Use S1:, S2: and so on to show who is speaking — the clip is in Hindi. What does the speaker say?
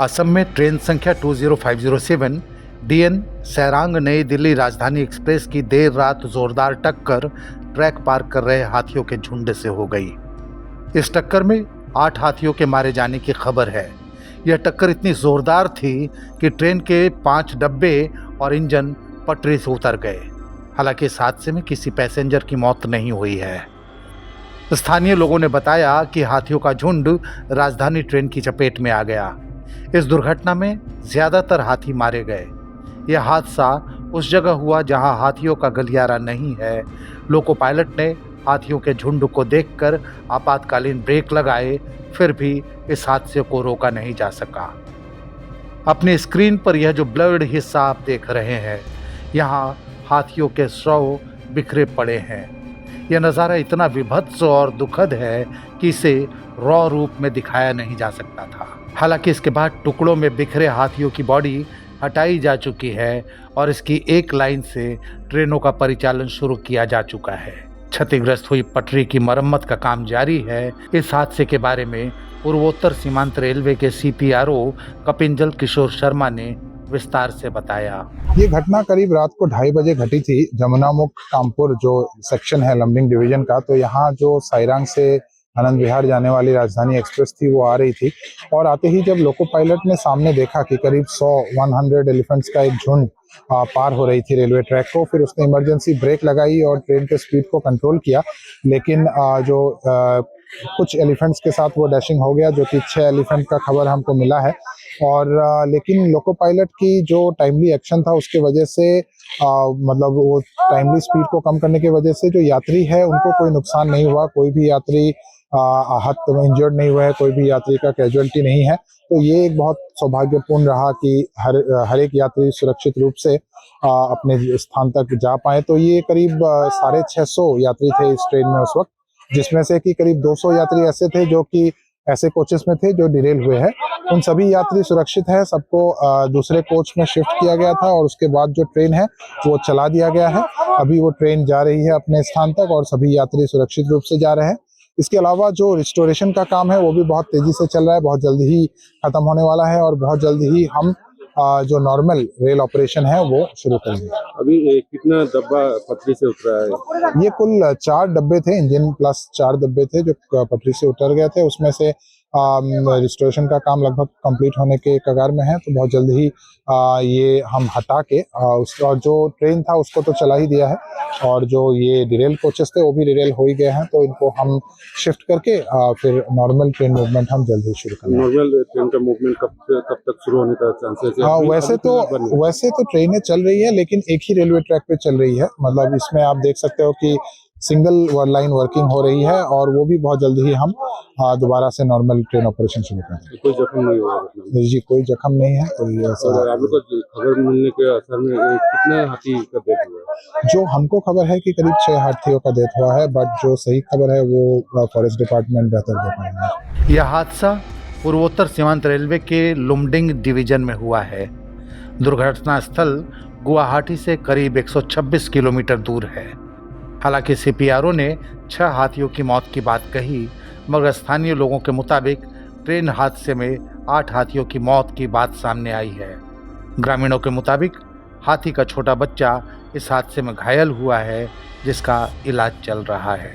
S1: असम में ट्रेन संख्या 20507 DN सैरांग नई दिल्ली राजधानी एक्सप्रेस की देर रात जोरदार टक्कर ट्रैक पार कर रहे हाथियों के झुंड से हो गई। इस टक्कर में 8 हाथियों के मारे जाने की खबर है। यह टक्कर इतनी जोरदार थी कि ट्रेन के 5 डब्बे और इंजन पटरी से उतर गए। हालांकि इस हादसे में किसी पैसेंजर की मौत नहीं हुई है। स्थानीय लोगों ने बताया कि हाथियों का झुंड राजधानी ट्रेन की चपेट में आ गया। इस दुर्घटना में ज्यादातर हाथी मारे गए। यह हादसा उस जगह हुआ जहां हाथियों का गलियारा नहीं है। लोको पायलट ने हाथियों के झुंड को देखकर आपातकालीन ब्रेक लगाए, फिर भी इस हादसे को रोका नहीं जा सका। अपनी स्क्रीन पर यह जो ब्लर्ड हिस्सा आप देख रहे हैं, यहाँ हाथियों के शव बिखरे पड़े हैं। यह नज़ारा इतना विभत्स और दुखद है कि इसे रॉ रूप में दिखाया नहीं जा सकता था। हालांकि इसके बाद टुकड़ों में बिखरे हाथियों की बॉडी हटाई जा चुकी है और इसकी एक लाइन से ट्रेनों का परिचालन शुरू किया जा चुका है। क्षतिग्रस्त हुई पटरी की मरम्मत का काम जारी है। इस हादसे के बारे में पूर्वोत्तर सीमांत रेलवे के CPRO कपिंजल किशोर शर्मा ने विस्तार से बताया।
S2: ये घटना करीब रात को 2:30 बजे घटी थी। जमुनामुख कामपुर जो सेक्शन है लंबिंग डिवीजन का, तो यहाँ जो साइरांग से आनंद विहार जाने वाली राजधानी एक्सप्रेस थी वो आ रही थी, और आते ही जब लोको पायलट ने सामने देखा कि करीब 100 एलिफेंट्स का एक झुंड पार हो रही थी रेलवे ट्रैक को, फिर उसने इमरजेंसी ब्रेक लगाई और ट्रेन के स्पीड को कंट्रोल किया। लेकिन कुछ एलिफेंट्स के साथ वो डैशिंग हो गया, जो कि 6 एलिफेंट का खबर हमको मिला है। और लेकिन लोको पायलट की जो टाइमली एक्शन था उसके वजह से मतलब वो टाइमली स्पीड को कम करने की वजह से जो यात्री है उनको कोई नुकसान नहीं हुआ। कोई भी यात्री आहत इंजर्ड नहीं हुआ है, कोई भी यात्री का कैजुअलिटी नहीं है। तो ये एक बहुत सौभाग्यपूर्ण रहा कि हर एक यात्री सुरक्षित रूप से अपने स्थान तक जा पाए। तो ये करीब 650 यात्री थे इस ट्रेन में उस वक्त, जिसमें से कि करीब 200 यात्री ऐसे थे जो कि ऐसे कोचेस में थे जो डिरेल हुए हैं। उन सभी यात्री सुरक्षित है, सबको दूसरे कोच में शिफ्ट किया गया था और उसके बाद जो ट्रेन है वो चला दिया गया है। अभी वो ट्रेन जा रही है अपने स्थान तक और सभी यात्री सुरक्षित रूप से जा रहे हैं। इसके अलावा जो रिस्टोरेशन का काम है वो भी बहुत तेजी से चल रहा है, बहुत जल्दी ही खत्म होने वाला है और बहुत जल्दी ही हम जो नॉर्मल रेल ऑपरेशन है वो शुरू करेंगे।
S3: अभी कितना डब्बा पटरी से उतरा है?
S2: ये कुल 4 डब्बे थे, इंजन प्लस 4 डब्बे थे जो पटरी से उतर गए थे। उसमें से रिस्टोरेशन का काम लगभग कंप्लीट होने के कगार में है, तो बहुत जल्द ही ये हम हटा के और जो ट्रेन था उसको तो चला ही दिया है, और जो ये डिरेल कोचेस थे वो भी डिरेल हो ही गए हैं। तो इनको हम शिफ्ट करके फिर नॉर्मल ट्रेन मूवमेंट हम जल्द ही शुरू करेंगे।
S3: नॉर्मल ट्रेन का मूवमेंट कब तक शुरू होने का चांसेस है?
S2: वैसे तो ट्रेनें चल रही है, लेकिन एक ही रेलवे ट्रैक पे चल रही है। मतलब इसमें आप देख सकते हो कि सिंगल लाइन वर्किंग हो रही है, और वो भी बहुत जल्दी ही हम दोबारा से नॉर्मल ट्रेन ऑपरेशन शुरू करेंगे।
S3: कोई जख्म नहीं हुआ?
S2: जी, कोई जख्म नहीं है। तो ये
S3: आप लोग को खबर मिलने के असर में कितने हाथी का डेथ हुआ?
S2: जो हमको खबर है कि करीब 6 हाथियों का डेथ हुआ है, बट जो सही खबर है वो फॉरेस्ट डिपार्टमेंट बेहतर दे पाएंगे।
S1: यह हादसा पूर्वोत्तर सीमांत रेलवे के लुमडिंग डिवीजन में हुआ है। दुर्घटना स्थल गुवाहाटी से करीब 126 किलोमीटर दूर है। हालांकि CPRO ने 6 हाथियों की मौत की बात कही, मगर स्थानीय लोगों के मुताबिक ट्रेन हादसे में 8 हाथियों की मौत की बात सामने आई है। ग्रामीणों के मुताबिक हाथी का छोटा बच्चा इस हादसे में घायल हुआ है, जिसका इलाज चल रहा है।